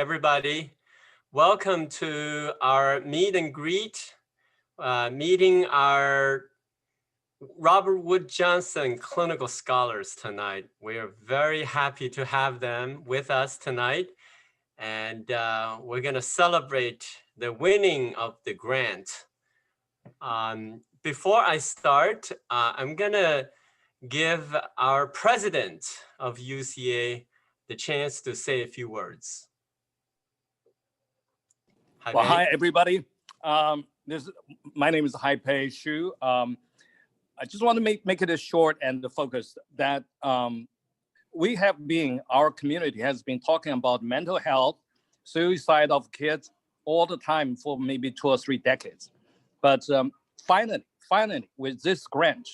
everybody. Welcome to our meet and greet, meeting our Robert Wood Johnson clinical scholars tonight. We are very happy to have them with us tonight. And we're going to celebrate the winning of the grant. Before I start, I'm going to give our president of UCA the chance to say a few words. Well, hi, everybody. My name is Haipei Xu. I just want to make it short and focused that our community has been talking about mental health, suicide of kids all the time for maybe 2 or 3 decades. But finally, with this grant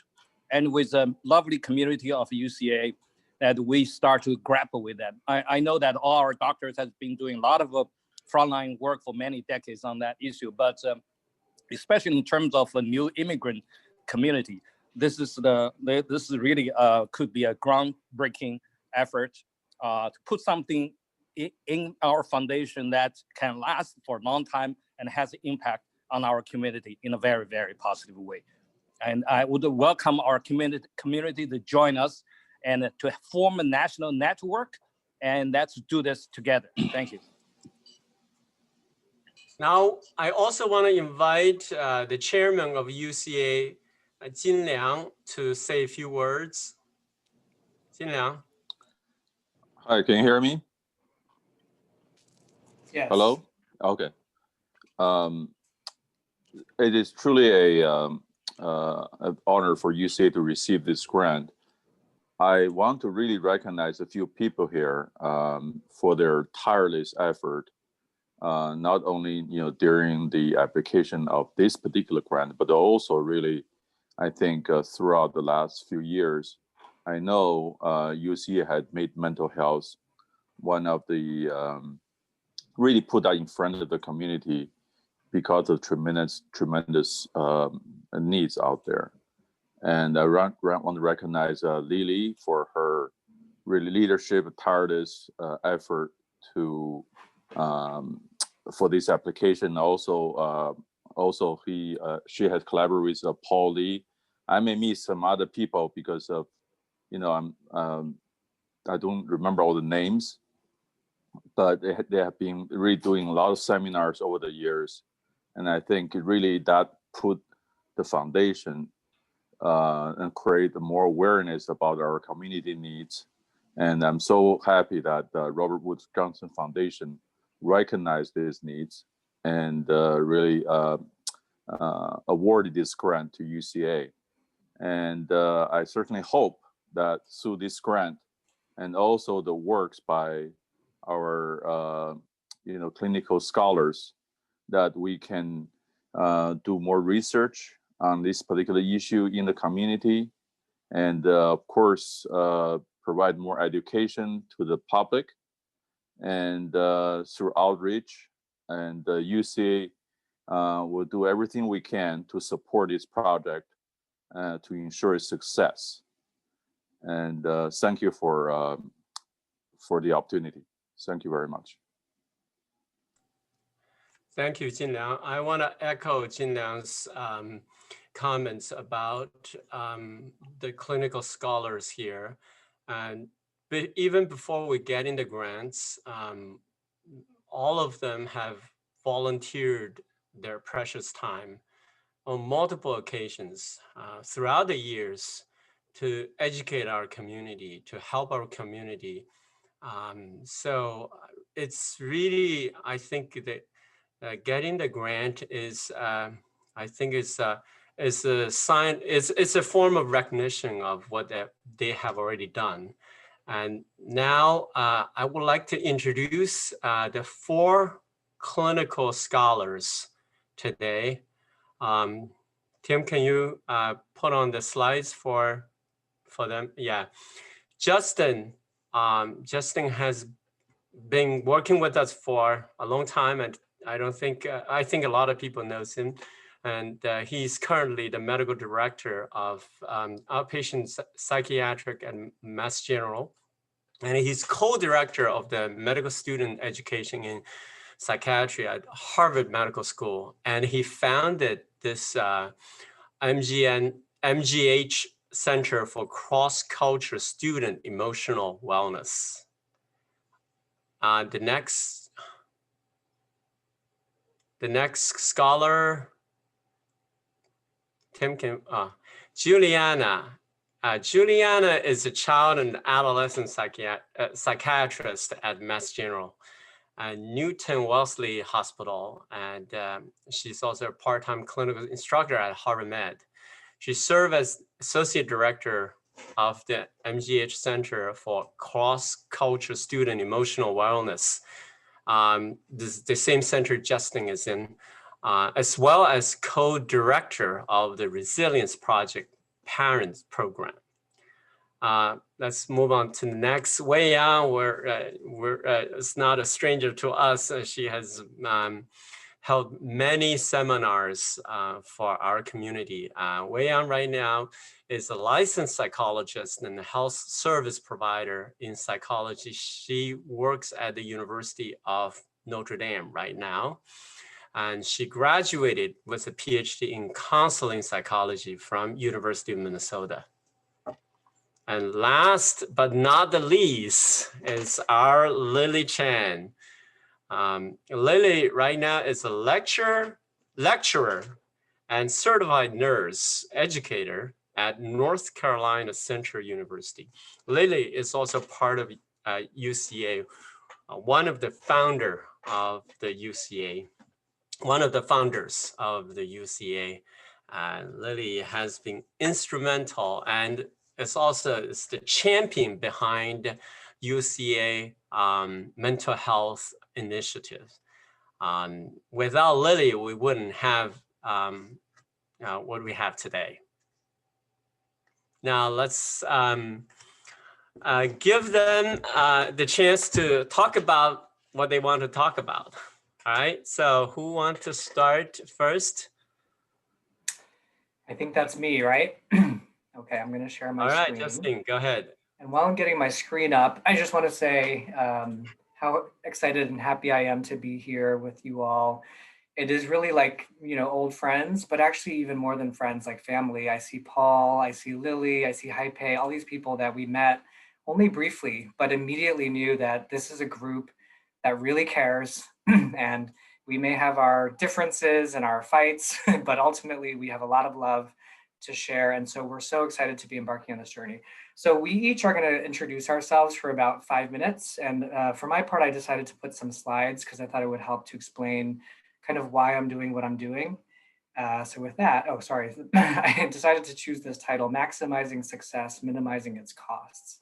and with a lovely community of UCA, that we start to grapple with that. I know that all our doctors have been doing a lot of frontline work for many decades on that issue, but especially in terms of a new immigrant community, this is really could be a groundbreaking effort to put something in our foundation that can last for a long time and has impact on our community in a very, very positive way. And I would welcome our community to join us and to form a national network, and let's do this together. Thank you. Now, I also want to invite the chairman of UCA, Jin Liang, to say a few words. Jin Liang. Hi, can you hear me? Yes. Hello? Okay. It is truly an honor for UCA to receive this grant. I want to really recognize a few people here for their tireless effort. Not only during the application of this particular grant, but also really, I think throughout the last few years, I know UCA had made mental health one of the really put that in front of the community because of tremendous needs out there. And I want to recognize Lily for her really leadership, tireless effort to for this application. Also, she has collaborated with Paul Lee. I may miss some other people because of, I don't remember all the names, but they have been really doing a lot of seminars over the years, and I think really that put the foundation and create more awareness about our community needs. And I'm so happy that Robert Wood Johnson Foundation recognized these needs and really awarded this grant to UCA. And I certainly hope that through this grant and also the works by our clinical scholars, that we can do more research on this particular issue in the community, and of course provide more education to the public, and through outreach. And UCA will do everything we can to support this project to ensure its success. And thank you for the opportunity. Thank you very much. Thank you, Jin Liang. I want to echo Jin Liang's comments about the clinical scholars here. And even before we get into grants, all of them have volunteered their precious time on multiple occasions throughout the years to educate our community, to help our community. So it's really, I think that getting the grant is, I think it's a sign, it's a form of recognition of what they have already done. And now I would like to introduce the 4 clinical scholars today. Tim, can you put on the slides for them? Yeah, Justin has been working with us for a long time, and I think a lot of people knows him, and he's currently the medical director of outpatient psychiatric at Mass General. And he's co-director of the medical student education in psychiatry at Harvard Medical School. And he founded this MGH Center for Cross-Culture Student Emotional Wellness. The next scholar, Tim can, Juliana. Juliana is a child and adolescent psychiatrist at Mass General, Newton Wellesley Hospital, and she's also a part-time clinical instructor at Harvard Med. She served as associate director of the MGH Center for Cross-Culture Student Emotional Wellness. The same center Justin is in, as well as co-director of the Resilience Project Parents Program. Let's move on to the next. Wei Yang, it's not a stranger to us. She has held many seminars for our community. Wei Yang right now is a licensed psychologist and a health service provider in psychology. She works at the University of Notre Dame right now. And she graduated with a PhD in counseling psychology from University of Minnesota. And last but not the least is our Lily Chen. Lily right now is a lecturer and certified nurse educator at North Carolina Central University. Lily is also part of UCA, one of the founders of the UCA. Lily has been instrumental and is the champion behind UCA mental health initiatives. Without Lily, we wouldn't have what we have today. Now let's give them the chance to talk about what they want to talk about. All right, so who wants to start first? I think that's me, right? Okay, I'm going to share my screen. All right, Justin, go ahead. And while I'm getting my screen up, I just want to say how excited and happy I am to be here with you all. It is really like, old friends, but actually even more than friends, like family. I see Paul, I see Lily, I see Haipei, all these people that we met only briefly, but immediately knew that this is a group that really cares. And we may have our differences and our fights, but ultimately we have a lot of love to share. And so we're so excited to be embarking on this journey. So we each are going to introduce ourselves for about 5 minutes. And for my part, I decided to put some slides because I thought it would help to explain kind of why I'm doing what I'm doing. So with that, I decided to choose this title, Maximizing Success, Minimizing Its Costs.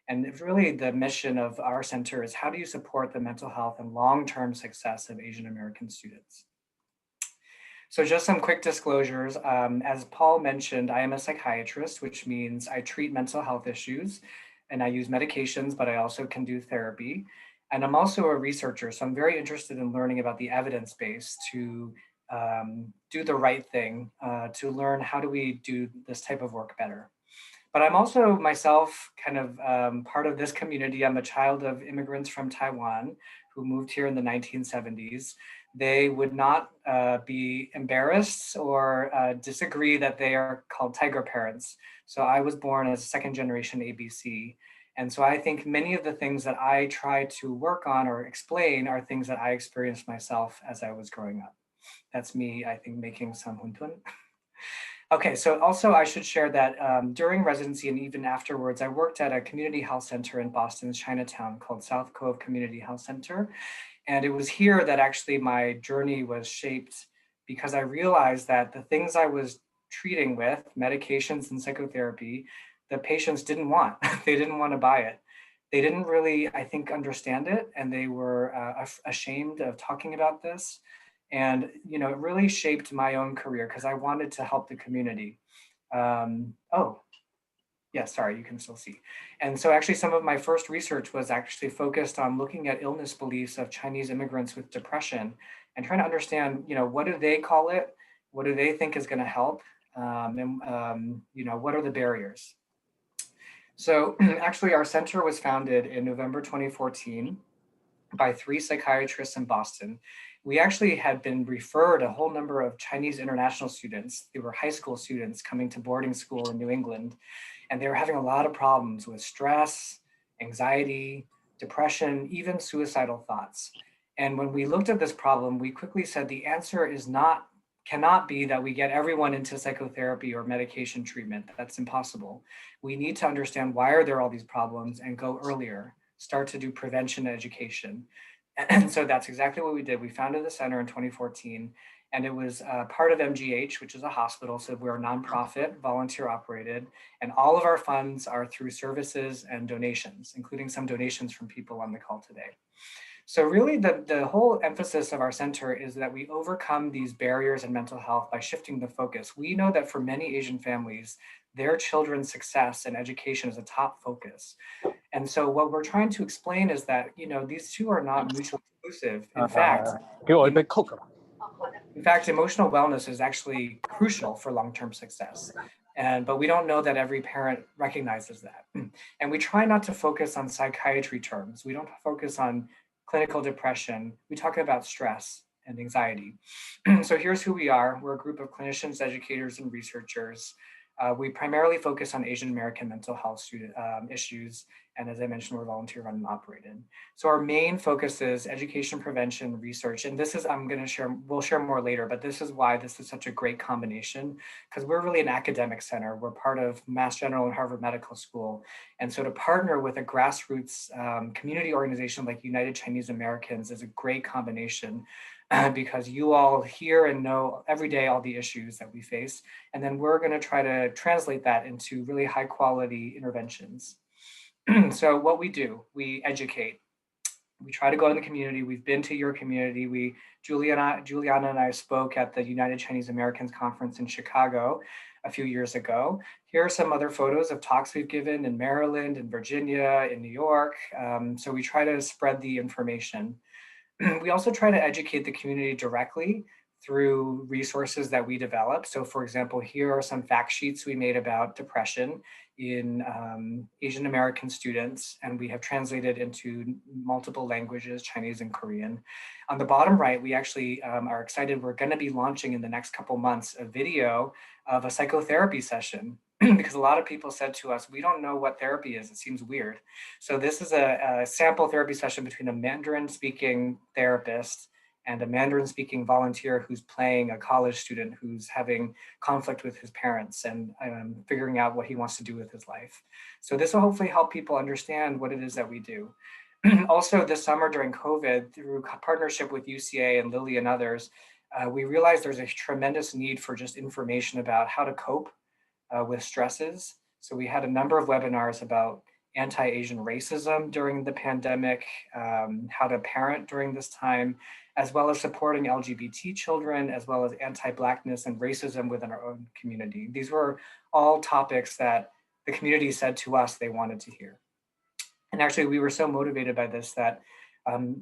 And it's really the mission of our center is how do you support the mental health and long-term success of Asian American students? So just some quick disclosures. As Paul mentioned, I am a psychiatrist, which means I treat mental health issues and I use medications, but I also can do therapy. And I'm also a researcher, so I'm very interested in learning about the evidence base to do the right thing, to learn how do we do this type of work better. But I'm also myself kind of part of this community. I'm a child of immigrants from Taiwan who moved here in the 1970s. They would not be embarrassed or disagree that they are called tiger parents. So I was born as second generation ABC. And so I think many of the things that I try to work on or explain are things that I experienced myself as I was growing up. That's me, I think, making some huntun. Okay, so also I should share that during residency and even afterwards, I worked at a community health center in Boston's Chinatown called South Cove Community Health Center. And it was here that actually my journey was shaped because I realized that the things I was treating with, medications and psychotherapy, the patients didn't want. They didn't want to buy it. They didn't really, I think, understand it. And they were ashamed of talking about this. And, it really shaped my own career because I wanted to help the community. Sorry, you can still see. And so actually some of my first research was actually focused on looking at illness beliefs of Chinese immigrants with depression and trying to understand, what do they call it? What do they think is going to help? What are the barriers? So actually our center was founded in November 2014 by 3 psychiatrists in Boston. We actually had been referred a whole number of Chinese international students. They were high school students coming to boarding school in New England, and they were having a lot of problems with stress, anxiety, depression, even suicidal thoughts. And when we looked at this problem, we quickly said the answer cannot be that we get everyone into psychotherapy or medication treatment. That's impossible. We need to understand why are there all these problems and go earlier, start to do prevention education. And so that's exactly what we did. We founded the center in 2014, and it was part of MGH, which is a hospital. So we're a nonprofit, volunteer operated, and all of our funds are through services and donations, including some donations from people on the call today. So really the whole emphasis of our center is that we overcome these barriers in mental health by shifting the focus. We know that for many Asian families, their children's success and education is a top focus. And so what we're trying to explain is that, these two are not mutually exclusive. In fact, emotional wellness is actually crucial for long-term success. But we don't know that every parent recognizes that. And we try not to focus on psychiatry terms. We don't focus on clinical depression. We talk about stress and anxiety. So here's who we are. We're a group of clinicians, educators, and researchers. We primarily focus on Asian American mental health issues. And as I mentioned, we're volunteer run and operated. So our main focus is education, prevention, research. And this is, we'll share more later, but this is why this is such a great combination, because we're really an academic center. We're part of Mass General and Harvard Medical School. And so to partner with a grassroots community organization like United Chinese Americans is a great combination. Because you all hear and know every day all the issues that we face. And then we're going to try to translate that into really high quality interventions. So what we do, we educate. We try to go in the community. We've been to your community. Juliana and I spoke at the United Chinese Americans Conference in Chicago a few years ago. Here are some other photos of talks we've given in Maryland, in Virginia, in New York. So we try to spread the information. We also try to educate the community directly through resources that we develop. So for example, here are some fact sheets we made about depression in Asian American students, and we have translated into multiple languages, Chinese and Korean. On the bottom right, we actually are excited. We're going to be launching in the next couple months a video of a psychotherapy session because a lot of people said to us, we don't know what therapy is. It seems weird. So this is a sample therapy session between a Mandarin speaking therapist and a Mandarin speaking volunteer who's playing a college student who's having conflict with his parents and figuring out what he wants to do with his life. So this will hopefully help people understand what it is that we do. Also this summer during COVID, through partnership with UCA and Lilly and others, we realized there's a tremendous need for just information about how to cope with stresses. So we had a number of webinars about anti-Asian racism during the pandemic, how to parent during this time, as well as supporting LGBT children, as well as anti-Blackness and racism within our own community. These were all topics that the community said to us they wanted to hear. And actually, we were so motivated by this that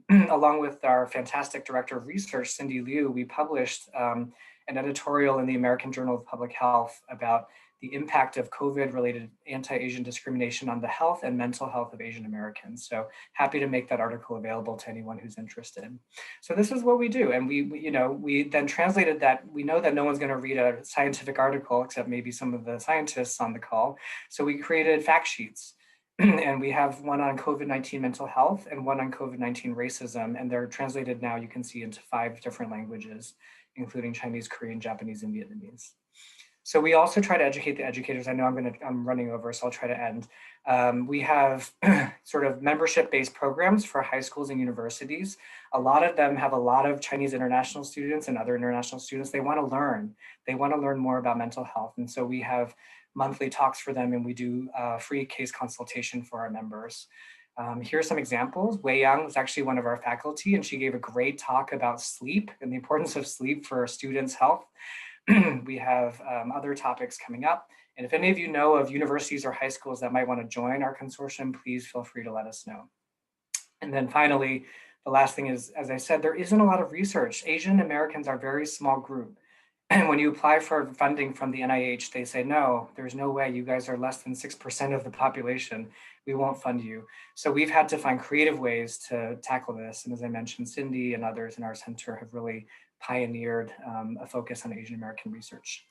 along with our fantastic director of research, Cindy Liu, we published an editorial in the American Journal of Public Health about the impact of COVID-related anti-Asian discrimination on the health and mental health of Asian Americans. So happy to make that article available to anyone who's interested. So this is what we do. And we then translated that. We know that no one's gonna read a scientific article except maybe some of the scientists on the call. So we created fact sheets. And we have one on COVID-19 mental health and one on COVID-19 racism. And they're translated now, you can see, into 5 different languages, including Chinese, Korean, Japanese, and Vietnamese. So we also try to educate the educators. I know I'm running over, so I'll try to end. We have sort of membership-based programs for high schools and universities. A lot of them have a lot of Chinese international students and other international students. They want to learn. They want to learn more about mental health. And so we have monthly talks for them, and we do free case consultation for our members. Here are some examples. Wei Yang was actually one of our faculty, and she gave a great talk about sleep and the importance of sleep for students' health. We have other topics coming up. And if any of you know of universities or high schools that might want to join our consortium, please feel free to let us know. And then finally, the last thing is, as I said, there isn't a lot of research. Asian Americans are a very small group. And when you apply for funding from the NIH, they say, no, there's no way, you guys are less than 6% of the population. We won't fund you. So we've had to find creative ways to tackle this. And as I mentioned, Cindy and others in our center have really pioneered a focus on Asian American research.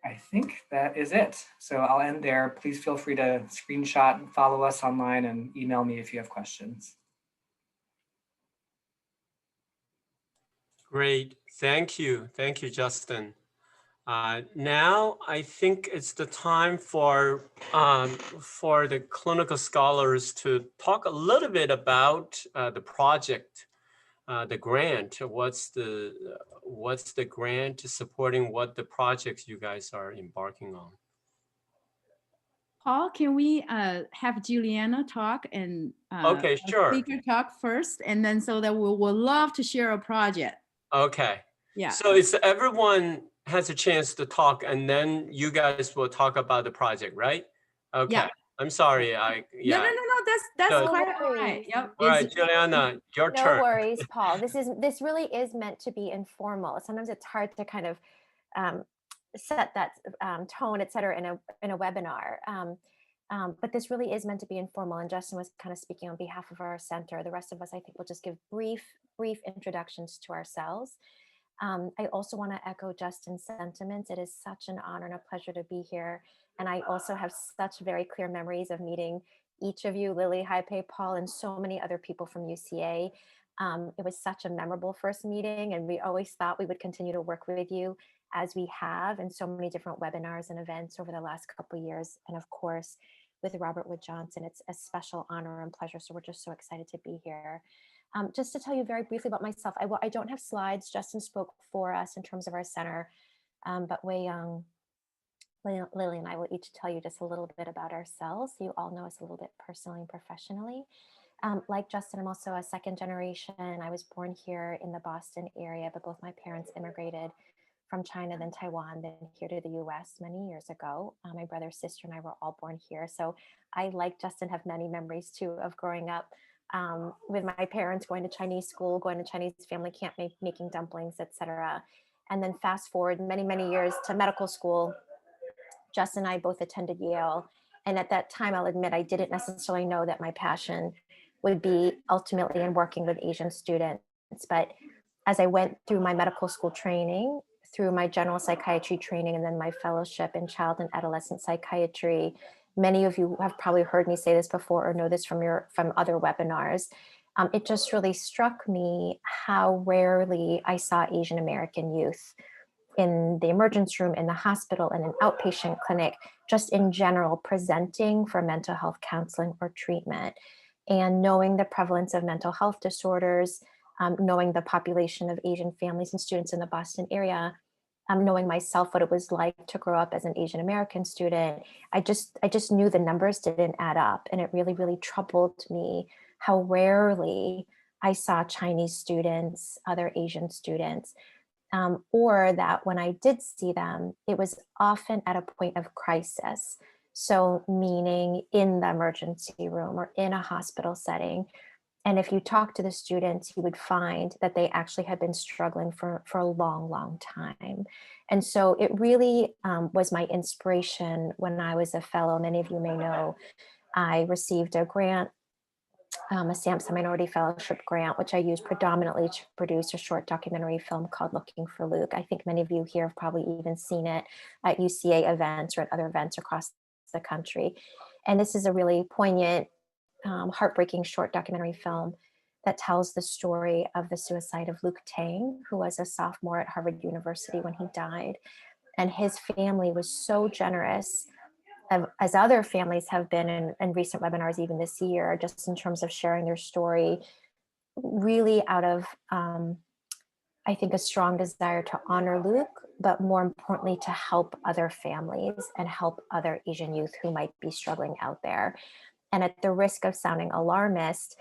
I think that is it. So I'll end there. Please feel free to screenshot and follow us online and email me if you have questions. Great. Thank you. Thank you, Justin. Now I think it's the time for the clinical scholars to talk a little bit about the project, the grant. What's the grant supporting what the projects you guys are embarking on? Paul, can we have Juliana talk and Okay, sure. speaker talk first, and then so that we would love to share a project. Okay. Yeah. So it's everyone has a chance to talk, and then you guys will talk about the project, right? Okay. Yeah. I'm sorry. No, that's So- quite No all right. worries. Yep. All right, Juliana, your No turn. worries, Paul. This really is meant to be informal. Sometimes it's hard to kind of set that tone, et cetera, in a webinar. But this really is meant to be informal. And Justin was kind of speaking on behalf of our center. The rest of us, I think, will just give brief introductions to ourselves. I also want to echo Justin's sentiments. It is such an honor and a pleasure to be here. And I also have such very clear memories of meeting each of you, Lily, Haipei, Paul, and so many other people from UCA. It was such a memorable first meeting, and we always thought we would continue to work with you as we have in so many different webinars and events over the last couple of years. And of course, with Robert Wood Johnson, it's a special honor and pleasure. So we're just so excited to be here. Just to tell you very briefly about myself, I don't have slides. Justin spoke for us in terms of our center, but Wei Young, Lily and I will each tell you just a little bit about ourselves, so you all know us a little bit personally and professionally. Like Justin, I'm also a second generation. I was born here in the Boston area, but both my parents immigrated from China, then Taiwan, then here to the US many years ago. My brother, sister, and I were all born here. So I, like Justin, have many memories too of growing up with my parents, going to Chinese school, going to Chinese family camp, making dumplings, etc. And then fast forward many, many years to medical school. Justin and I both attended Yale. And at that time, I'll admit, I didn't necessarily know that my passion would be ultimately in working with Asian students. But as I went through my medical school training, through my general psychiatry training, and then my fellowship in child and adolescent psychiatry, many of you have probably heard me say this before or know this from other webinars. It just really struck me how rarely I saw Asian American youth in the emergency room, in the hospital, and an outpatient clinic, just in general, presenting for mental health counseling or treatment. And knowing the prevalence of mental health disorders, knowing the population of Asian families and students in the Boston area, knowing myself what it was like to grow up as an Asian American student, I just knew the numbers didn't add up. And it really, really troubled me how rarely I saw Chinese students, other Asian students, or that when I did see them, it was often at a point of crisis. So meaning in the emergency room or in a hospital setting. And if you talk to the students, you would find that they actually had been struggling for a long, long time. And so it really was my inspiration when I was a fellow. Many of you may know, I received a grant, a SAMHSA Minority Fellowship grant, which I used predominantly to produce a short documentary film called Looking for Luke. I think many of you here have probably even seen it at UCA events or at other events across the country. And this is a really poignant, heartbreaking short documentary film that tells the story of the suicide of Luke Tang, who was a sophomore at Harvard University when he died. And his family was so generous, as other families have been in recent webinars, even this year, just in terms of sharing their story, really out of, I think, a strong desire to honor Luke, but more importantly, to help other families and help other Asian youth who might be struggling out there. And at the risk of sounding alarmist,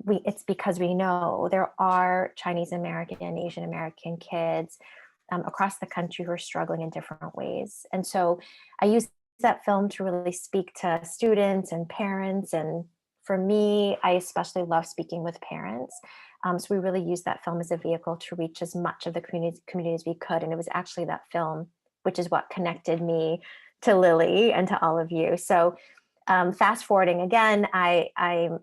it's because we know there are Chinese American and Asian American kids across the country who are struggling in different ways. And so I use that film to really speak to students and parents. And for me, I especially love speaking with parents So we really used that film as a vehicle to reach as much of the community as we could. And it was actually that film, which is what connected me to Lily and to all of you. So fast forwarding again, I'm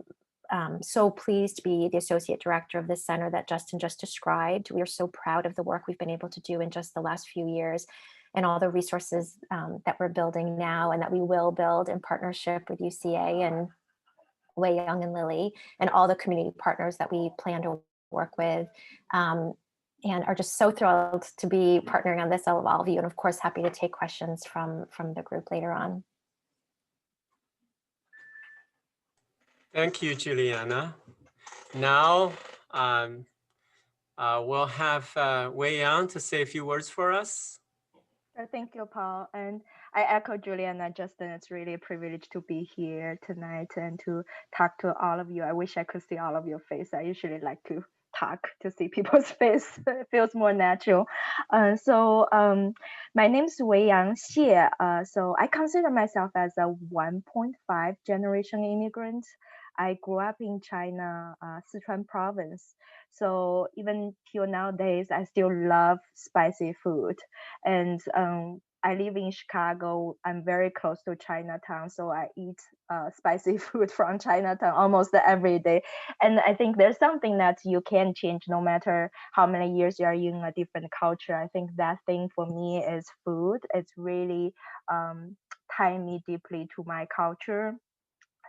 so pleased to be the associate director of this center that Justin just described. We are so proud of the work we've been able to do in just the last few years, and all the resources that we're building now and that we will build in partnership with UCA and Wei Young and Lily and all the community partners that we plan to work with. And are just so thrilled to be partnering on this, all of you, and of course happy to take questions from the group later on. Thank you, Juliana. Now we'll have Wei Yang to say a few words for us. Thank you, Paul. And I echo Juliana, Justin. It's really a privilege to be here tonight and to talk to all of you. I wish I could see all of your face. I usually like to talk to see people's face. It feels more natural. My name is Wei Yang Xie. So I consider myself as a 1.5 generation immigrant. I grew up in China, Sichuan province. So even till nowadays, I still love spicy food. And I live in Chicago. I'm very close to Chinatown, so I eat spicy food from Chinatown almost every day. And I think there's something that you can change no matter how many years you are in a different culture. I think that thing for me is food. It's really tied me deeply to my culture.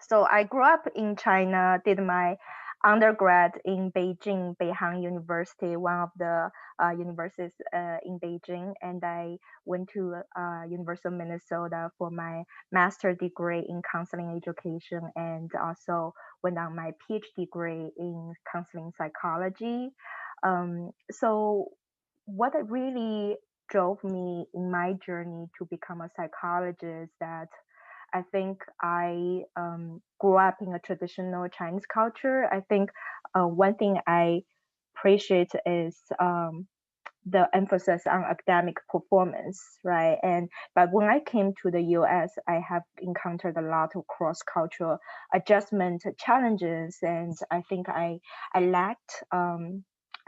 So I grew up in China, did my undergrad in Beijing, Beihang University, one of the universities in Beijing, and I went to University of Minnesota for my master degree in counseling education, and also went on my PhD degree in counseling psychology. So what really drove me in my journey to become a psychologist that I think I grew up in a traditional Chinese culture. I think one thing I appreciate is the emphasis on academic performance, right? But when I came to the US, I have encountered a lot of cross-cultural adjustment challenges, and I think I lacked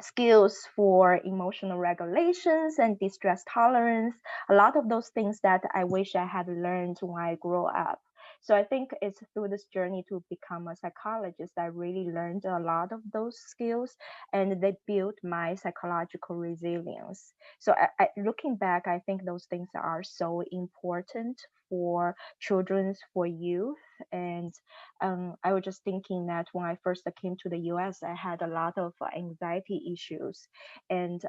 skills for emotional regulations and distress tolerance, a lot of those things that I wish I had learned when I grew up. So I think it's through this journey to become a psychologist, I really learned a lot of those skills, and they built my psychological resilience. So looking back, I think those things are so important for children, for youth. And I was just thinking that when I first came to the US, I had a lot of anxiety issues, and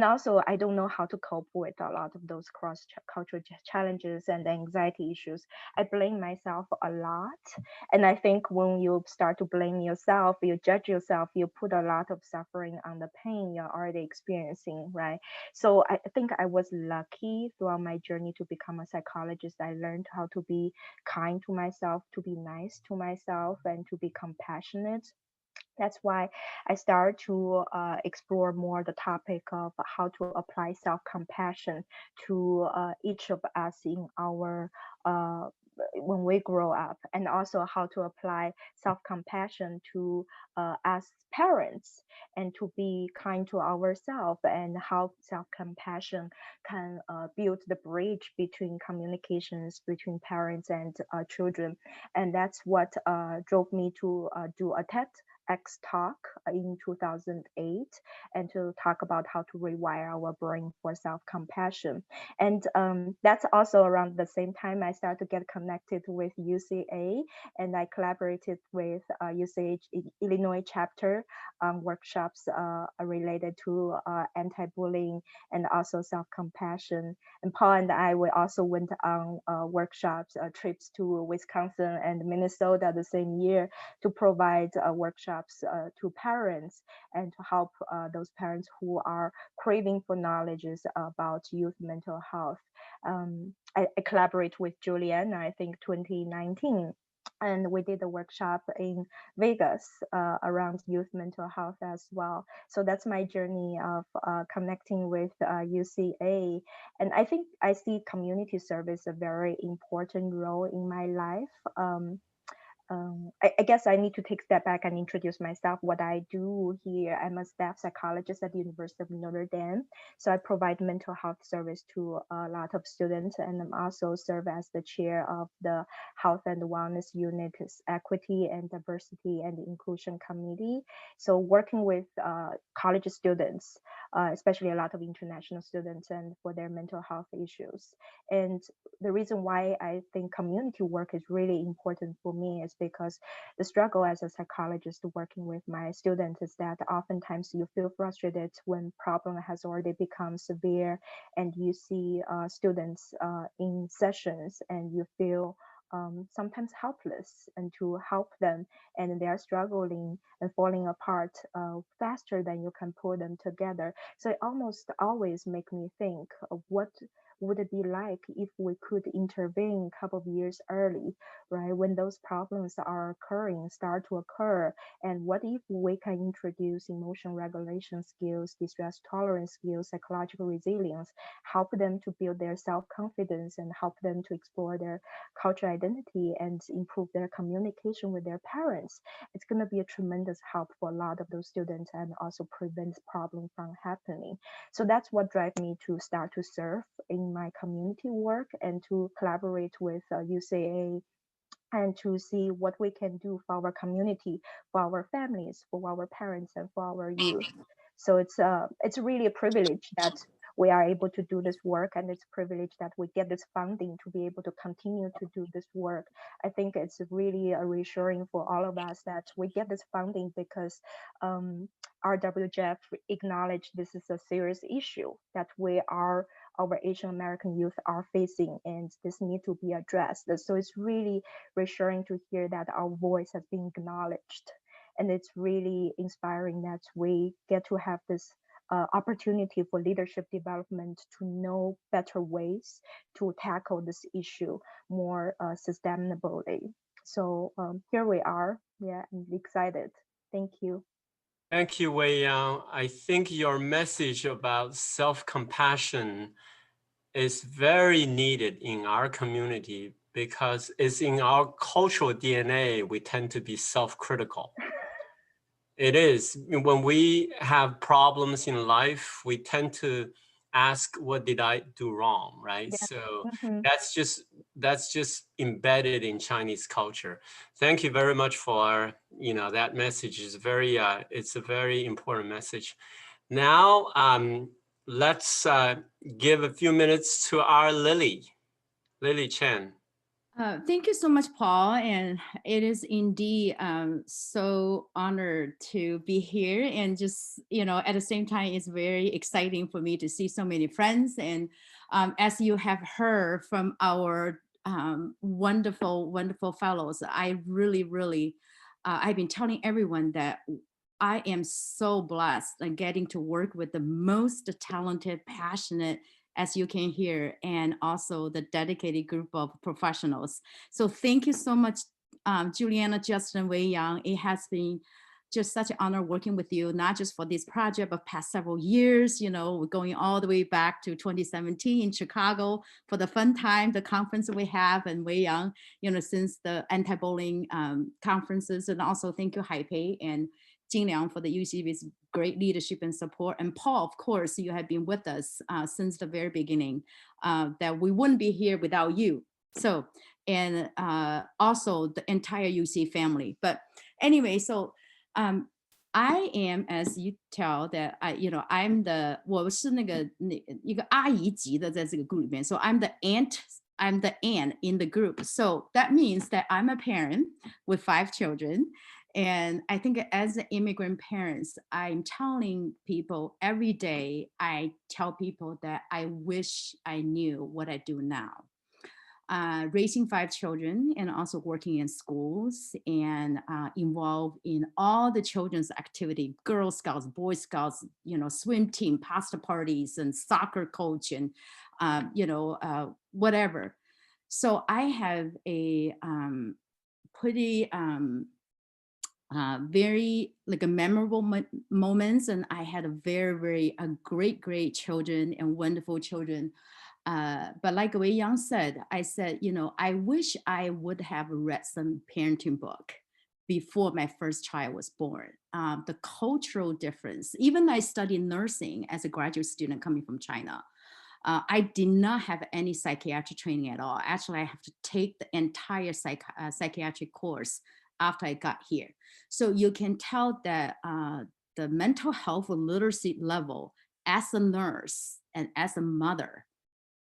also I don't know how to cope with a lot of those cross-cultural challenges and anxiety issues. I blame myself a lot, and I think when you start to blame yourself, you judge yourself, you put a lot of suffering on the pain you're already experiencing, right? So I think I was lucky throughout my journey to become a psychologist. I learned how to be kind to myself, to be nice to myself, and to be compassionate. That's why I started to explore more the topic of how to apply self-compassion to each of us in our when we grow up, and also how to apply self-compassion to as parents, and to be kind to ourselves, and how self-compassion can build the bridge between communications between parents and children. And that's what drove me to do a TEDx talk in 2008, and to talk about how to rewire our brain for self-compassion. And that's also around the same time I started to get connected with UCA, and I collaborated with UCA Illinois chapter on workshops related to anti-bullying and also self-compassion. And Paul and I, we also went on workshops, trips to Wisconsin and Minnesota the same year to provide workshops to parents, and to help those parents who are craving for knowledge about youth mental health. I collaborate with Julianne, I think 2019, and we did a workshop in Vegas around youth mental health as well. So that's my journey of connecting with UCA. And I think I see community service a very important role in my life. I guess I need to take a step back and introduce myself. What I do here, I'm a staff psychologist at the University of Notre Dame. So I provide mental health service to a lot of students, and I'm also serve as the chair of the Health and Wellness Unit's Equity and Diversity and Inclusion Committee. So working with college students, especially a lot of international students, and for their mental health issues. And the reason why I think community work is really important for me is because the struggle as a psychologist working with my students is that oftentimes you feel frustrated when problem has already become severe, and you see students in sessions and you feel sometimes helpless, and to help them, and they're struggling and falling apart faster than you can pull them together. So it almost always make me think of what would it be like if we could intervene a couple of years early, right? When those problems are occurring, start to occur. And what if we can introduce emotion regulation skills, distress tolerance skills, psychological resilience, help them to build their self-confidence and help them to explore their cultural identity and improve their communication with their parents. It's going to be a tremendous help for a lot of those students and also prevents problem from happening. So that's what drives me to start to serve in my community work and to collaborate with UCA and to see what we can do for our community, for our families, for our parents, and for our youth. So it's really a privilege that we are able to do this work, and it's a privilege that we get this funding to be able to continue to do this work. I think it's really reassuring for all of us that we get this funding because RWJF acknowledged this is a serious issue that our Asian American youth are facing, and this need to be addressed. So it's really reassuring to hear that our voice has been acknowledged. And it's really inspiring that we get to have this opportunity for leadership development to know better ways to tackle this issue more sustainably. So here we are. Yeah, I'm excited. Thank you. Thank you, Wei Yang. I think your message about self-compassion is very needed in our community because it's in our cultural DNA. We tend to be self-critical. It is. When we have problems in life, we tend to ask, what did I do wrong, right? Yeah. So Mhm. that's just embedded in Chinese culture. Thank you very much for, that message is very, it's a very important message. Now, let's give a few minutes to our Lily Chen. Thank you so much, Paul. And it is indeed so honored to be here. And just, at the same time, it's very exciting for me to see so many friends. And as you have heard from our wonderful, wonderful fellows, I really, really, I've been telling everyone that I am so blessed and getting to work with the most talented, passionate, as you can hear, and also the dedicated group of professionals. So thank you so much, Juliana, Justin, Wei Yang. It has been just such an honor working with you, not just for this project, but past several years. We're going all the way back to 2017 in Chicago for the fun time, the conference we have, and Wei Yang, since the anti-bullying conferences. And also thank you, Haipei and Jing Liang for the UCB's great leadership and support. And Paul, of course, you have been with us since the very beginning, that we wouldn't be here without you. So, and also the entire UC family. But anyway, so I am, as you tell that I'm the 我是那个一个阿姨级的在这个 group 里面 so I'm the aunt in the group. So that means that I'm a parent with 5 children. And I think as an immigrant parents, I'm telling people every day, I tell people that I wish I knew what I do now. Raising 5 children and also working in schools and involved in all the children's activity, Girl Scouts, Boy Scouts, swim team, pasta parties, and soccer coach, and whatever. So I have a pretty very like a memorable moments, and I had a very great children and wonderful children But like Wei Yang said, I said, I wish I would have read some parenting book before my first child was born. The cultural difference, even I studied nursing as a graduate student coming from China. I did not have any psychiatric training at all. Actually, I have to take the entire psychiatric course after I got here. So you can tell that the mental health literacy level as a nurse and as a mother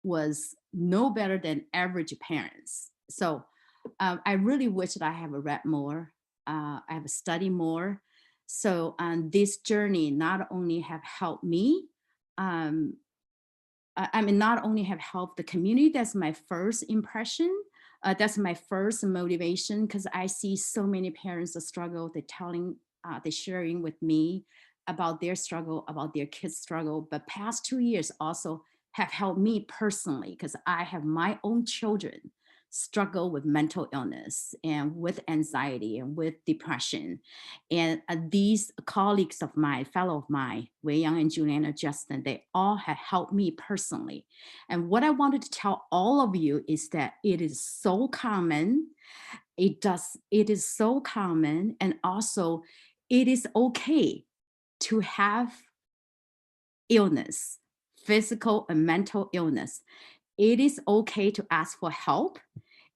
was no better than average parents. So I really wish that I have read more, I have studied more. So this journey not only have helped me, not only have helped the community, that's my first impression, that's my first motivation, because I see so many parents that struggle, they're sharing with me about their struggle, about their kids' struggle. But past 2 years also have helped me personally, because I have my own children struggle with mental illness and with anxiety and with depression. And these colleagues of mine, fellow of mine, Wei Yang and Juliana Justin, they all have helped me personally. And what I wanted to tell all of you is that it is so common. It is so common. And also it is okay to have illness, physical and mental illness. It is okay to ask for help.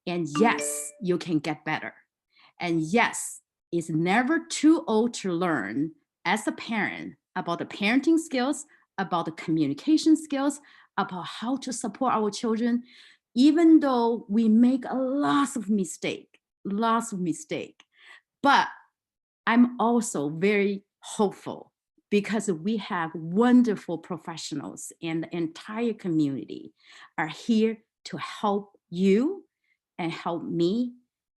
And yes, you can get better. And yes, it's never too old to learn as a parent about the parenting skills, about the communication skills, about how to support our children, even though we make lots of mistakes. But I'm also very hopeful because we have wonderful professionals, and the entire community are here to help you and help me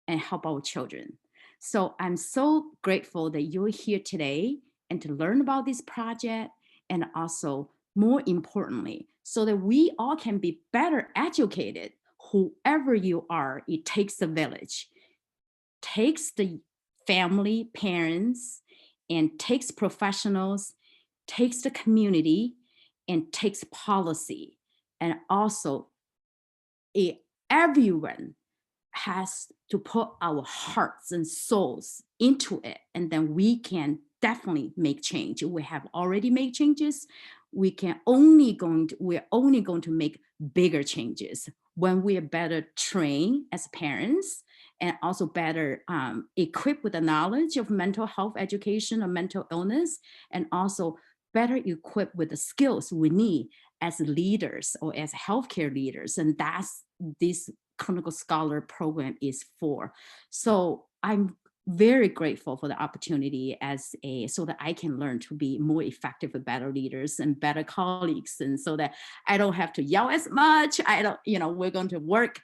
and help our children. So I'm so grateful that you're here today and to learn about this project, and also more importantly, so that we all can be better educated. Whoever you are, it takes a village. Takes the family, parents, and takes professionals, takes the community, and takes policy. And also everyone has to put our hearts and souls into it, and then we can definitely make change. We have already made changes. We're only going to make bigger changes when we are better trained as parents, and also better equipped with the knowledge of mental health education or mental illness, and also better equipped with the skills we need as leaders or as healthcare leaders. And that's this clinical scholar program is for. So I'm very grateful for the opportunity so that I can learn to be more effective and better leaders and better colleagues, and so that I don't have to yell as much. We're going to work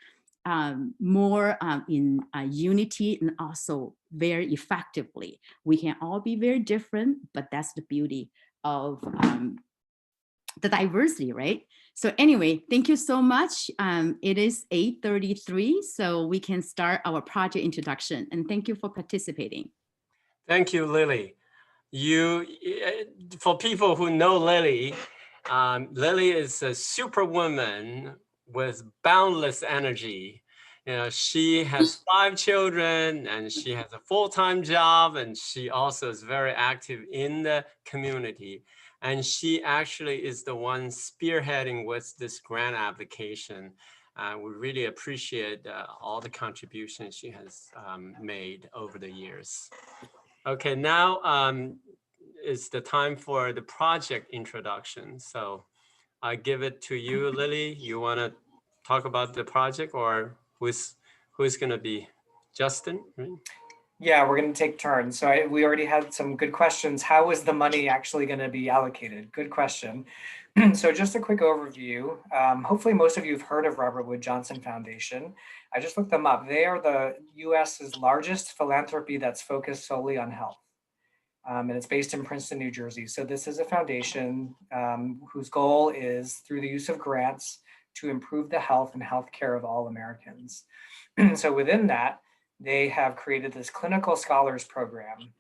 more in unity, and also very effectively. We can all be very different, but that's the beauty of the diversity, right? So anyway, thank you so much. It is 8:33, so we can start our project introduction. And thank you for participating. Thank you, Lily. For people who know Lily, Lily is a superwoman with boundless energy. She has 5 children, and she has a full-time job, and she also is very active in the community. And she actually is the one spearheading with this grant application. We really appreciate all the contributions she has made over the years. Okay, now it's the time for the project introduction. So I give it to you, Lily. You want to talk about the project, or who's going to be Justin? Right? Yeah, we're going to take turns. So we already had some good questions. How is the money actually going to be allocated? Good question. So just a quick overview. Hopefully most of you have heard of Robert Wood Johnson Foundation. I just looked them up. They are the US's largest philanthropy that's focused solely on health. And it's based in Princeton, New Jersey. So this is a foundation whose goal is, through the use of grants, to improve the health and healthcare of all Americans. So within that, they have created this clinical scholars program.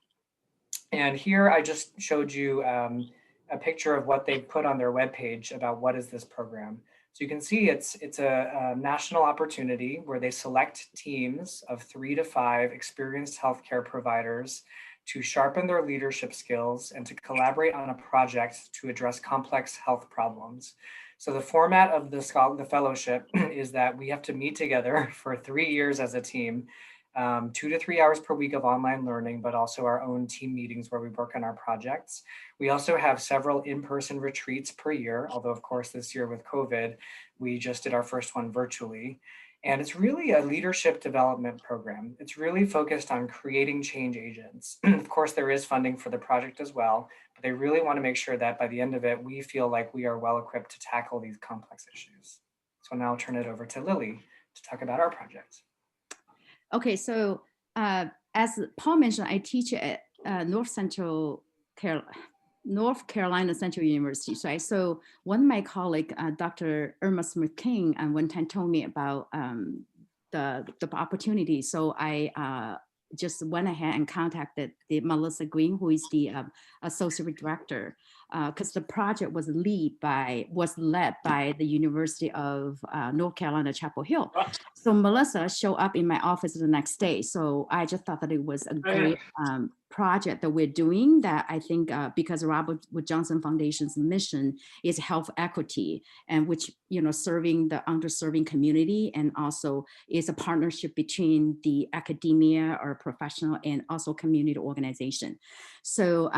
And here I just showed you a picture of what they put on their webpage about what is this program. So you can see it's a national opportunity where they select teams of 3 to 5 experienced healthcare providers to sharpen their leadership skills and to collaborate on a project to address complex health problems. So the format of the fellowship is that we have to meet together for 3 years as a team, 2 to 3 hours per week of online learning, but also our own team meetings where we work on our projects. We also have several in-person retreats per year, although of course this year with COVID, we just did our first one virtually. And it's really a leadership development program. It's really focused on creating change agents. Of course, there is funding for the project as well, but they really want to make sure that by the end of it, we feel like we are well equipped to tackle these complex issues. So now I'll turn it over to Lily to talk about our project. Okay, so as Paul mentioned, I teach at North Carolina Central University, right? So one of my colleagues, Dr. Irma Smith-King, one time told me about the opportunity. So I just went ahead and contacted the Melissa Green, who is the associate director, because the project was led by the University of North Carolina, Chapel Hill. So Melissa showed up in my office the next day. So I just thought that it was a great project that we're doing, that I think because Robert Wood Johnson Foundation's mission is health equity, and which, you know, serving the underserving community, and also is a partnership between the academia or professional and also community organization. So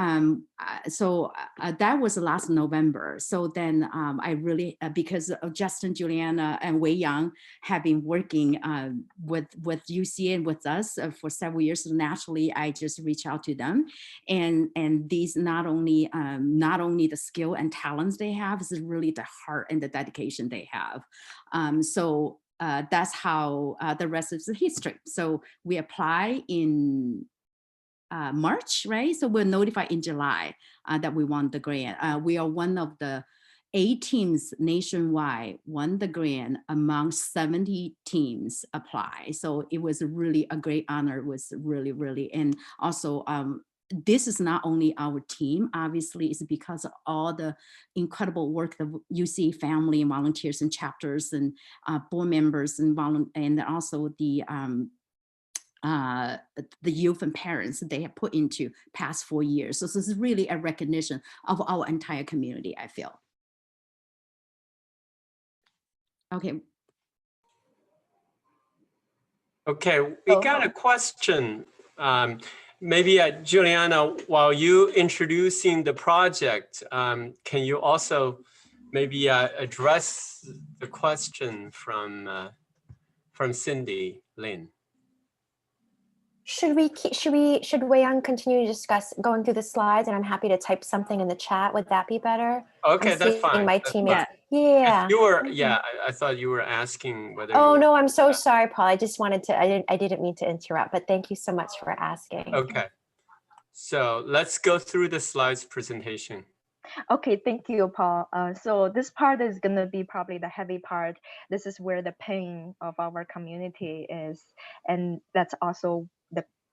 that was last November. So then I really, because of Justin, Juliana, and Wei Yang have been working with UC and with us for several years. So naturally, I just reach out to them, and these not only the skill and talents they have, is really the heart and the dedication they have. So that's how the rest is the history. So we apply in March, right? So we're notified in July that we won the grant. We are one of the 8 teams nationwide won the grant among 70 teams apply. So it was really a great honor. It was really, and also this is not only our team, obviously, it's because of all the incredible work that UC family and volunteers and chapters and board members and also the youth and parents that they have put into past 4 years. So this is really a recognition of our entire community, I feel. Okay. Okay, we got a question. Maybe Juliana, while you introducing the project, can you also maybe address the question from Cindy Lin? Should Wei Yang continue to discuss going through the slides, and I'm happy to type something in the chat? Would that be better? Okay, that's fine. My That's teammates. fine. Yeah. You were, yeah. I thought you were asking whether. Oh no, I'm so sorry, Paul. I just wanted to. I didn't mean to interrupt, but thank you so much for asking. Okay, so let's go through the slides presentation. Okay, thank you, Paul. So this part is going to be probably the heavy part. This is where the pain of our community is, and that's also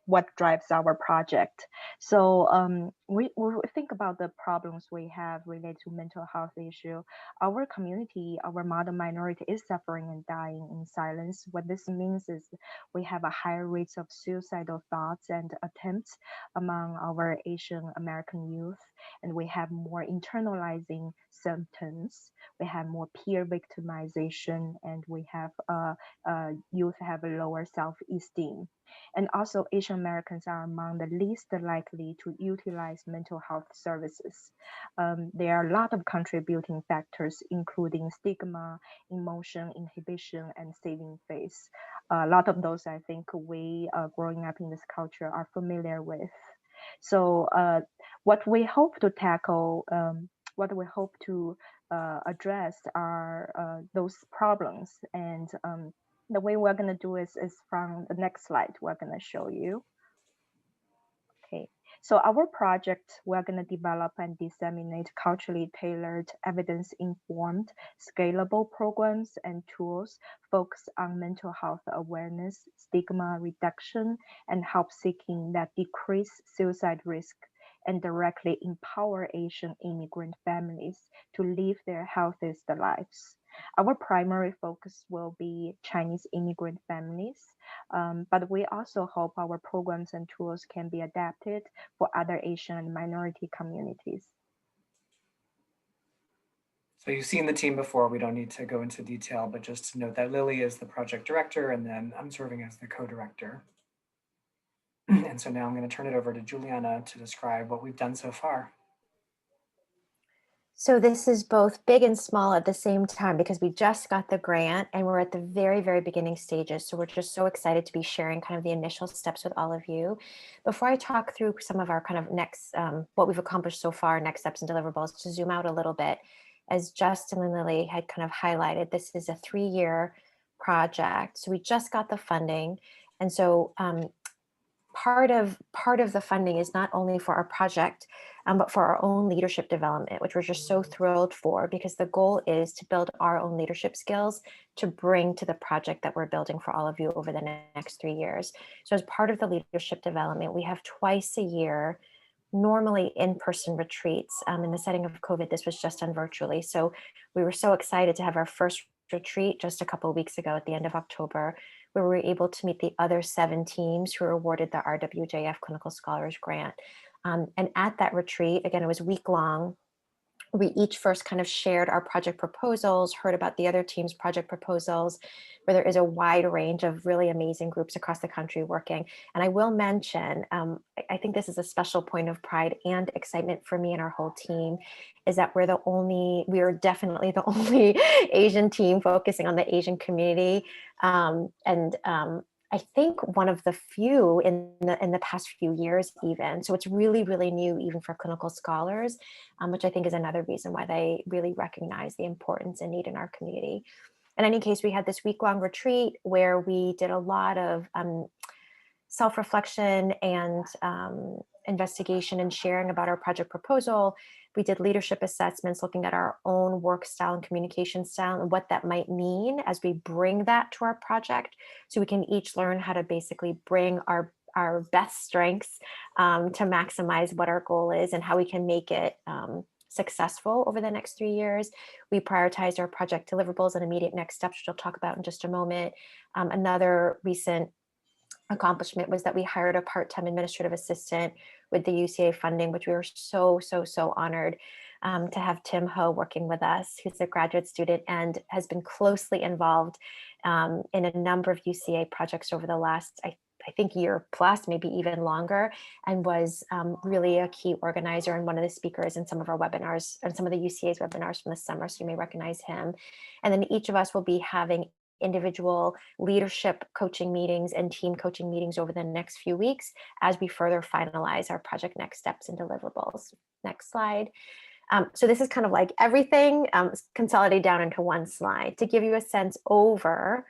what drives our project. So we think about the problems we have related to mental health issue. Our community, our modern minority, is suffering and dying in silence. What this means is we have a higher rates of suicidal thoughts and attempts among our Asian American youth, and we have more internalizing symptoms. We have more peer victimization, and we have youth have a lower self-esteem. And also, Asian Americans are among the least likely to utilize mental health services. There are a lot of contributing factors, including stigma, emotion inhibition, and saving face. A lot of those, I think, we growing up in this culture are familiar with. So what we hope to tackle, what we hope to address are those problems. And the way we're going to do is from the next slide we're going to show you. Okay, so our project, we're going to develop and disseminate culturally tailored, evidence-informed, scalable programs and tools focused on mental health awareness, stigma reduction, and help seeking that decrease suicide risk, and directly empower Asian immigrant families to live their healthiest lives. Our primary focus will be Chinese immigrant families, but we also hope our programs and tools can be adapted for other Asian and minority communities. So you've seen the team before. We don't need to go into detail, but just to note that Lily is the project director, and then I'm serving as the co-director. And so now I'm going to turn it over to Juliana to describe what we've done so far. So this is both big and small at the same time because we just got the grant and we're at the very, very beginning stages. So we're just so excited to be sharing kind of the initial steps with all of you. Before I talk through some of our kind of next, what we've accomplished so far, next steps and deliverables, to zoom out a little bit, as Justin and Lily had kind of highlighted, this is a 3-year project. So we just got the funding. And so part of the funding is not only for our project, but for our own leadership development, which we're just so thrilled for, because the goal is to build our own leadership skills to bring to the project that we're building for all of you over the next 3 years. So as part of the leadership development, we have twice a year, normally in-person retreats. In the setting of COVID, this was just done virtually. So we were so excited to have our first retreat just a couple of weeks ago at the end of October, where we were able to meet the other 7 teams who were awarded the RWJF Clinical Scholars Grant. And at that retreat, again, it was week-long, we each first kind of shared our project proposals, heard about the other team's project proposals, where there is a wide range of really amazing groups across the country working. And I will mention, I think this is a special point of pride and excitement for me and our whole team, is that we are definitely the only Asian team focusing on the Asian community. I think one of the few in the past few years even. So it's really, really new even for clinical scholars, which I think is another reason why they really recognize the importance and need in our community. In any case, we had this week-long retreat where we did a lot of self-reflection and investigation and sharing about our project proposal. We did leadership assessments looking at our own work style and communication style and what that might mean as we bring that to our project. So we can each learn how to basically bring our best strengths to maximize what our goal is and how we can make it successful over the next 3 years. We prioritized our project deliverables and immediate next steps, which I'll talk about in just a moment. Another recent accomplishment was that we hired a part-time administrative assistant with the UCA funding, which we were so honored to have Tim Ho working with us, who's a graduate student and has been closely involved in a number of UCA projects over the last, I think, year plus, maybe even longer, and was really a key organizer and one of the speakers in some of our webinars and some of the UCA's webinars from the summer. So you may recognize him. And then each of us will be having individual leadership coaching meetings and team coaching meetings over the next few weeks as we further finalize our project next steps and deliverables. Next slide. So this is kind of like everything consolidated down into one slide to give you a sense over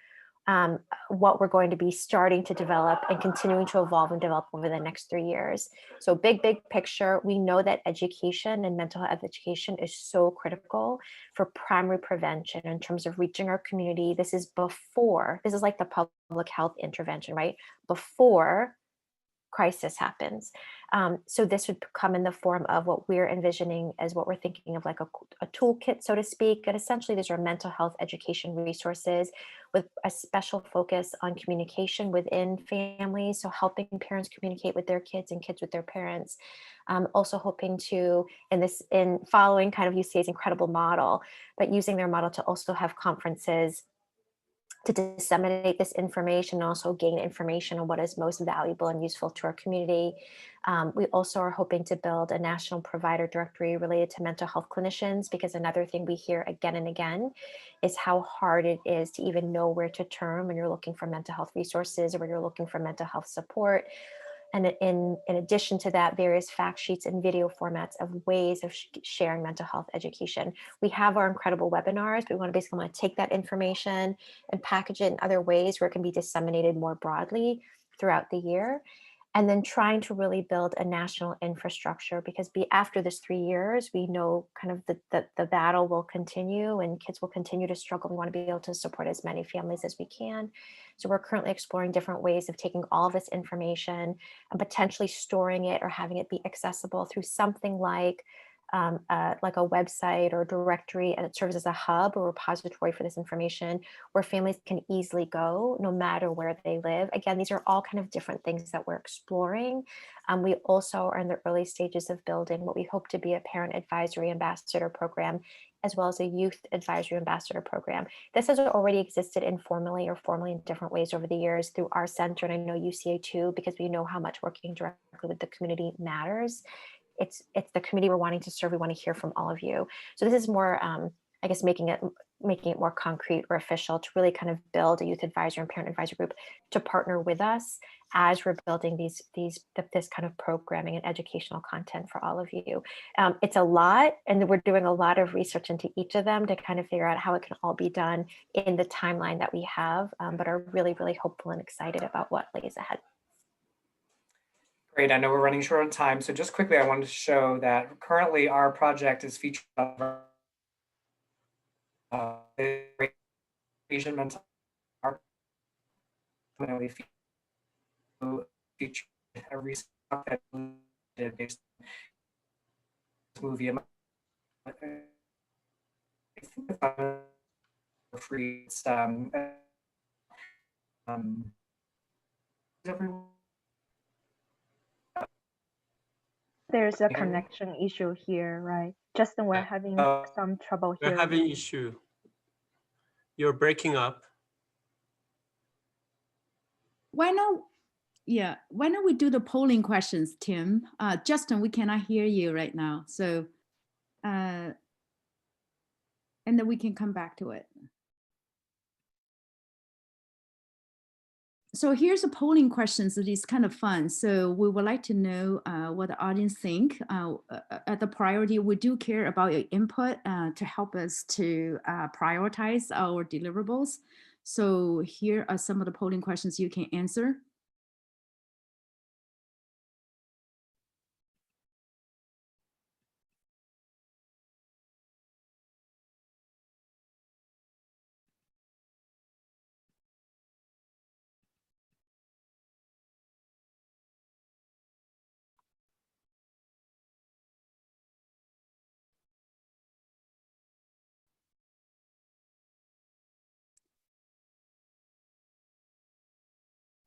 what we're going to be starting to develop and continuing to evolve and develop over the next 3 years. So big picture, we know that education and mental health education is so critical for primary prevention in terms of reaching our community. This is like the public health intervention, right? Before crisis happens. So this would come in the form of what we're envisioning as what we're thinking of like a toolkit, so to speak. And essentially these are mental health education resources with a special focus on communication within families. So helping parents communicate with their kids and kids with their parents. Also hoping to, in following kind of UCA's incredible model, but using their model to also have conferences to disseminate this information and also gain information on what is most valuable and useful to our community. We also are hoping to build a national provider directory related to mental health clinicians, because another thing we hear again and again is how hard it is to even know where to turn when you're looking for mental health resources or when you're looking for mental health support. And in addition to that, various fact sheets and video formats of ways of sharing mental health education. We have our incredible webinars, but we want to take that information and package it in other ways where it can be disseminated more broadly throughout the year. And then trying to really build a national infrastructure, because after this 3 years, we know kind of the battle will continue and kids will continue to struggle. We want to be able to support as many families as we can. So we're currently exploring different ways of taking all of this information and potentially storing it or having it be accessible through something like like a website or directory, and it serves as a hub or repository for this information where families can easily go no matter where they live. Again, these are all kind of different things that we're exploring. We also are in the early stages of building what we hope to be a parent advisory ambassador program, as well as a youth advisory ambassador program. This has already existed informally or formally in different ways over the years through our center, and I know UCA too, because we know how much working directly with the community matters. It's the community we're wanting to serve. We want to hear from all of you. So this is more, I guess, making it more concrete or official to really kind of build a youth advisor and parent advisor group to partner with us as we're building this kind of programming and educational content for all of you. It's a lot, and we're doing a lot of research into each of them to kind of figure out how it can all be done in the timeline that we have, but are really, really hopeful and excited about what lays ahead. Great, I know we're running short on time, so just quickly, I wanted to show that currently our project is featured on Asian mental health. We featured a recent that did based on this movie. I think it's for free. It's everyone. There's a connection issue here, right? Justin, we're having some trouble We're here. having issue. You're breaking up. Why not? Yeah, why don't we do the polling questions, Tim? Justin, we cannot hear you right now. So, and then we can come back to it. So here's a polling question. So it's kind of fun. So we would like to know what the audience think. At the priority, we do care about your input to help us to prioritize our deliverables. So here are some of the polling questions you can answer.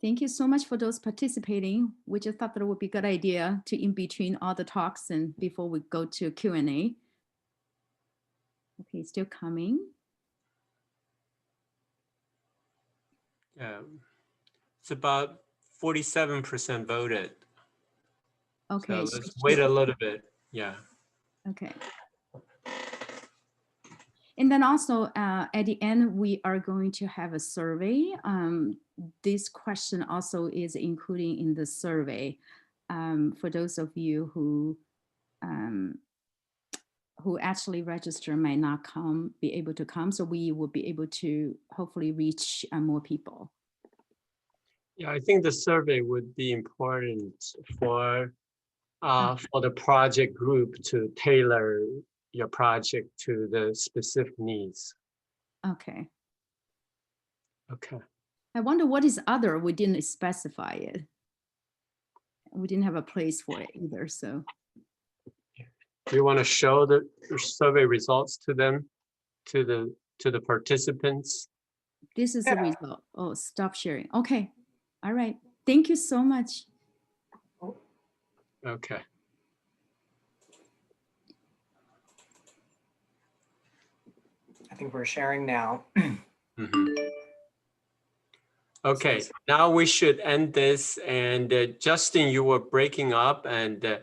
Thank you so much for those participating. We just thought that it would be a good idea to in between all the talks and before we go to Q&A. Okay, still coming. Yeah, it's about 47% voted. Okay. So let's wait a little bit. Yeah. Okay. And then also at the end, we are going to have a survey. This question also is including in the survey for those of you who actually register might not be able to come. So we will be able to hopefully reach more people. Yeah, I think the survey would be important for the project group to tailor your project to the specific needs. Okay. Okay. I wonder what is other? We didn't specify it. We didn't have a place for it either. So. Do you want to show the survey results to them, to the participants? This is the result. Oh, stop sharing. Okay. All right. Thank you so much. Okay. I think we're sharing now. Okay, now we should end this. And Justin, you were breaking up, and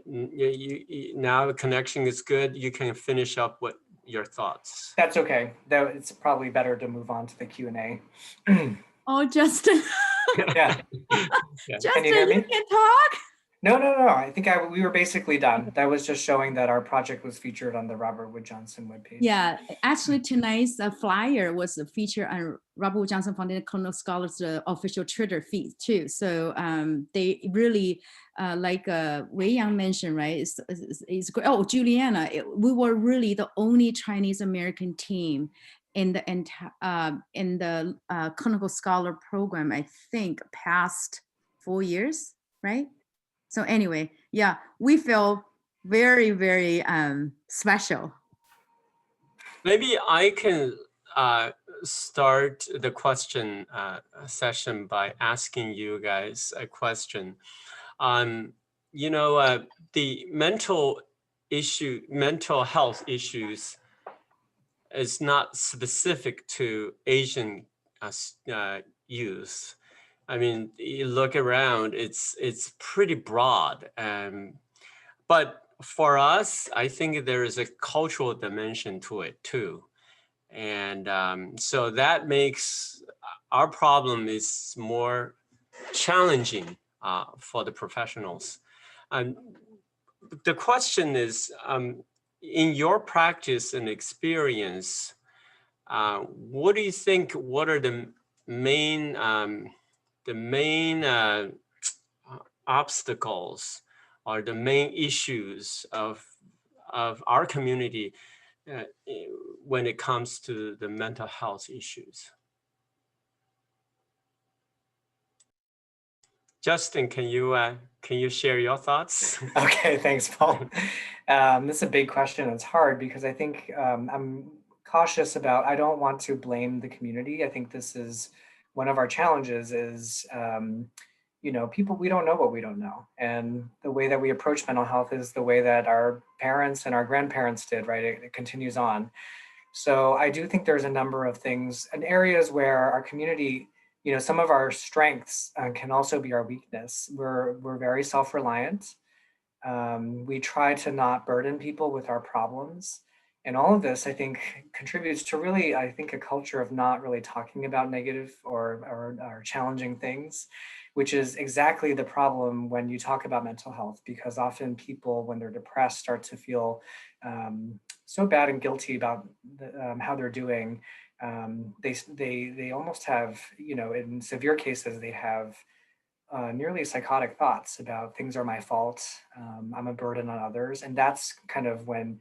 now the connection is good. You can finish up with your thoughts. That's okay. Though it's probably better to move on to the Q&A. Oh, Justin. Yeah. Justin, Can you hear me? You can talk. No. I think we were basically done. That was just showing that our project was featured on the Robert Wood Johnson webpage. Yeah, actually tonight's flyer was a feature on Robert Wood Johnson Foundation Colonial Scholars official Twitter feed too. So they really, like Wei Yang mentioned, right? It's great. Oh, Juliana, we were really the only Chinese American team in the clinical scholar program, I think, past 4 years, right? So anyway, yeah, we feel very, very special. Maybe I can start the question session by asking you guys a question. You know, the mental health issues is not specific to Asian youth. I mean, you look around, it's pretty broad. But for us, I think there is a cultural dimension to it too. And so that makes our problem is more challenging for the professionals. And the question is, in your practice and experience, what do you think, what are the main obstacles or the main issues of our community when it comes to the mental health issues? Justin, can you share your thoughts? Okay, thanks, Paul. This is a big question. It's hard because I think I'm cautious about, I don't want to blame the community. I think this is one of our challenges is, you know, people, we don't know what we don't know. And the way that we approach mental health is the way that our parents and our grandparents did, right? It continues on. So I do think there's a number of things and areas where our community, you know, some of our strengths can also be our weakness. We're very self-reliant. We try to not burden people with our problems. And all of this, I think, contributes to really, I think, a culture of not really talking about negative or challenging things, which is exactly the problem when you talk about mental health, because often people, when they're depressed, start to feel so bad and guilty about how they're doing. They almost have, you know, in severe cases, they have nearly psychotic thoughts about things are my fault, I'm a burden on others. And that's kind of when,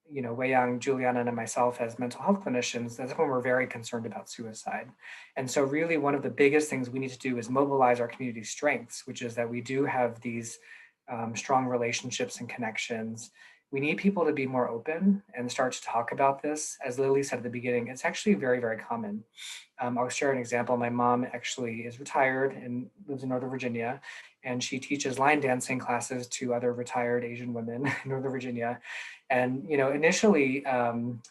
you know, Wei Yang, Juliana, and myself as mental health clinicians, that's when we're very concerned about suicide. And so really one of the biggest things we need to do is mobilize our community strengths, which is that we do have these strong relationships and connections. We need people to be more open and start to talk about this. As Lily said at the beginning, it's actually very, very common. I'll share an example. My mom actually is retired and lives in Northern Virginia, and she teaches line dancing classes to other retired Asian women in Northern Virginia. And, you know, initially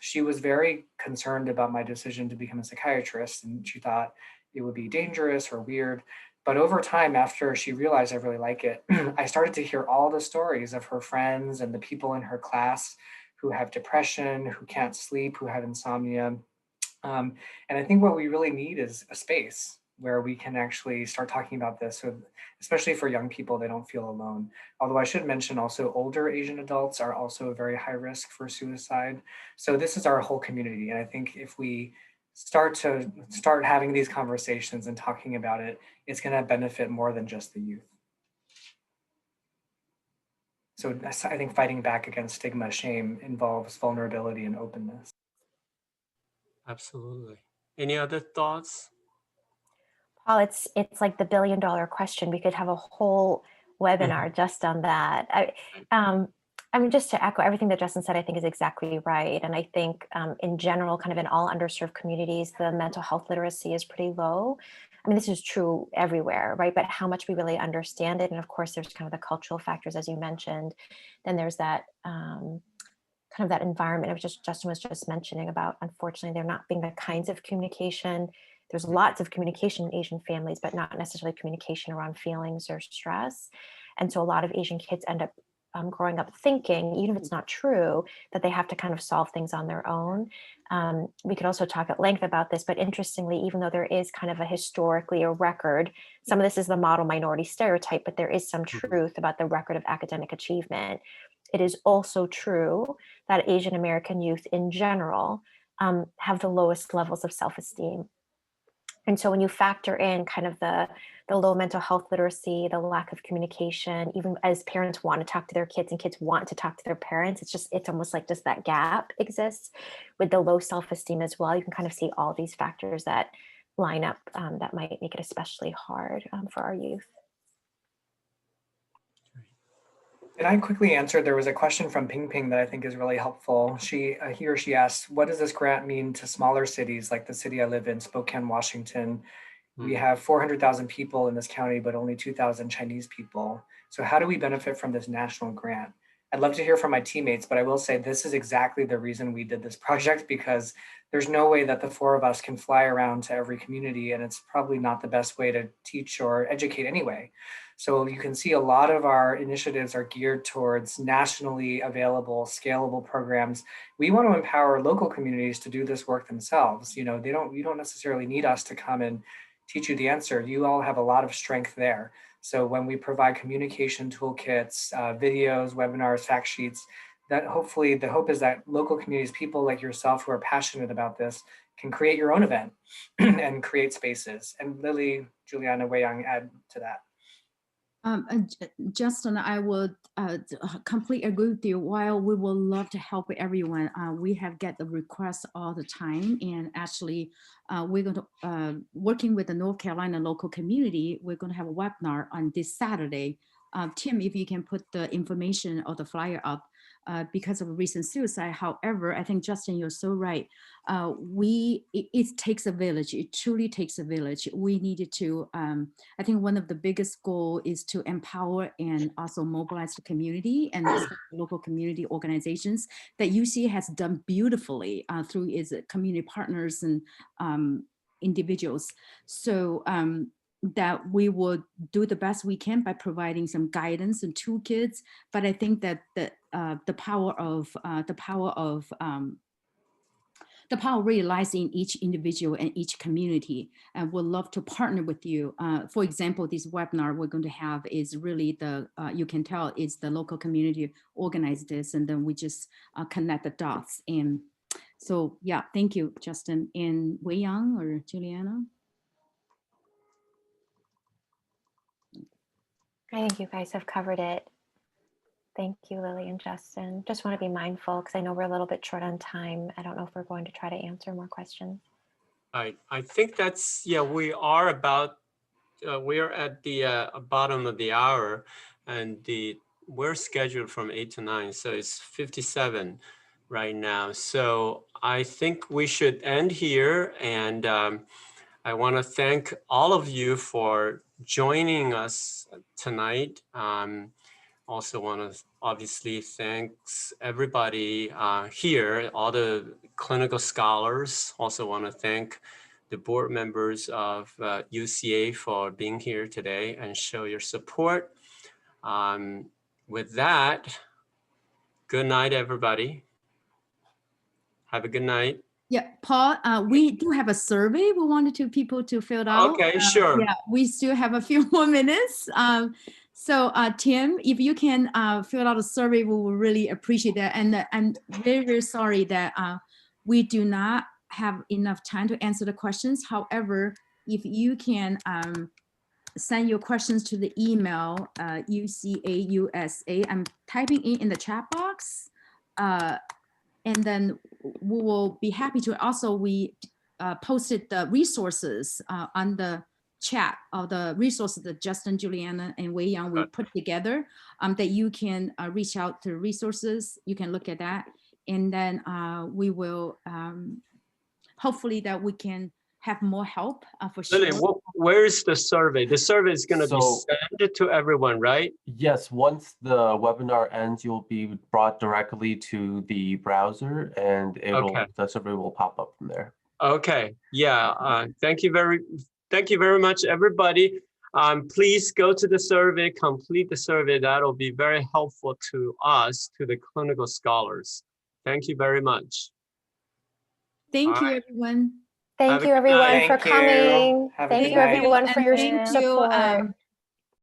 she was very concerned about my decision to become a psychiatrist, and she thought it would be dangerous or weird. But over time, after she realized I really like it, I started to hear all the stories of her friends and the people in her class who have depression, who can't sleep, who have insomnia. And I think what we really need is a space where we can actually start talking about this, so especially for young people, they don't feel alone. Although I should mention also older Asian adults are also a very high risk for suicide. So this is our whole community. And I think if we start having these conversations and talking about it, it's going to benefit more than just the youth. So I think fighting back against stigma, shame involves vulnerability and openness. Absolutely. Any other thoughts? Paul, it's like the $1 billion question. We could have a whole webinar just on that. I mean, just to echo everything that Justin said, I think is exactly right. And I think in general, kind of in all underserved communities, the mental health literacy is pretty low. I mean, this is true everywhere, right? But how much we really understand it. And of course, there's kind of the cultural factors, as you mentioned. Then there's that kind of that environment of Justin was just mentioning about, unfortunately, there not being the kinds of communication. There's lots of communication in Asian families, but not necessarily communication around feelings or stress. And so a lot of Asian kids end up growing up thinking, even if it's not true, that they have to kind of solve things on their own. We could also talk at length about this, but interestingly, even though there is kind of historically a record, some of this is the model minority stereotype, but there is some truth about the record of academic achievement. It is also true that Asian American youth in general have the lowest levels of self-esteem. And so when you factor in kind of the low mental health literacy, the lack of communication, even as parents want to talk to their kids and kids want to talk to their parents, it's almost like just that gap exists with the low self-esteem as well. You can kind of see all these factors that line up that might make it especially hard for our youth. And I quickly answered, there was a question from Ping Ping that I think is really helpful. He or she asked, what does this grant mean to smaller cities like the city I live in, Spokane, Washington? We have 400,000 people in this county, but only 2,000 Chinese people. So how do we benefit from this national grant? I'd love to hear from my teammates, but I will say this is exactly the reason we did this project, because there's no way that the four of us can fly around to every community, and it's probably not the best way to teach or educate anyway. So you can see a lot of our initiatives are geared towards nationally available, scalable programs. We want to empower local communities to do this work themselves. You don't necessarily need us to come and teach you the answer. You all have a lot of strength there. So when we provide communication toolkits, videos, webinars, fact sheets, that hopefully the hope is that local communities, people like yourself who are passionate about this, can create your own event and create spaces. And Lily, Juliana, Wei Yang, add to that. Justin, I would completely agree with you. While we would love to help everyone, we have get the requests all the time. And actually, we're going to, working with the North Carolina local community, we're going to have a webinar on this Saturday. Tim, if you can put the information or the flyer up, because of a recent suicide. However, I think Justin, you're so right. It takes a village. It truly takes a village. We needed to, I think one of the biggest goal is to empower and also mobilize the community and local community organizations that UC has done beautifully through its community partners and individuals. So that we would do the best we can by providing some guidance and toolkits. But I think that the power really lies in each individual and each community, and we'd love to partner with you. For example, this webinar we're going to have is really you can tell it's the local community organized this, and then we just connect the dots. And so, yeah, thank you, Justin. And Wei Yang or Juliana? I think you guys have covered it. Thank you, Lily and Justin. Just want to be mindful because I know we're a little bit short on time. I don't know if we're going to try to answer more questions. I think that's, yeah, we are about, we're at the bottom of the hour, and we're scheduled from 8 to 9, so it's 57 right now. So I think we should end here, and I want to thank all of you for joining us tonight. Also want to obviously thanks everybody here, all the clinical scholars. Also want to thank the board members of UCA for being here today and show your support. With that, good night, everybody. Have a good night. Yeah, Paul, we do have a survey we wanted people to fill it out. Okay, sure. Yeah, we still have a few more minutes. So Tim, if you can fill out a survey, we will really appreciate that. And I'm very, very sorry that we do not have enough time to answer the questions. However, if you can send your questions to the email, UCAUSA, I'm typing in the chat box. And then we will be happy to. Also, we posted the resources on the chat of the resources that Justin, Juliana, and Wei Yang will put together, that you can reach out to resources. You can look at that. And then we will, hopefully that we can have more help for sure. Lily, where is the survey? The survey is going to be sent to everyone, right? Yes, once the webinar ends, you'll be brought directly to the browser, and the survey will pop up from there. Okay. Yeah. Thank you very much, everybody. Please go to the survey, complete the survey. That'll be very helpful to us, to the clinical scholars. Thank you very much. Thank you, everyone. Thank you, everyone, for coming. Thank you, everyone, for your support.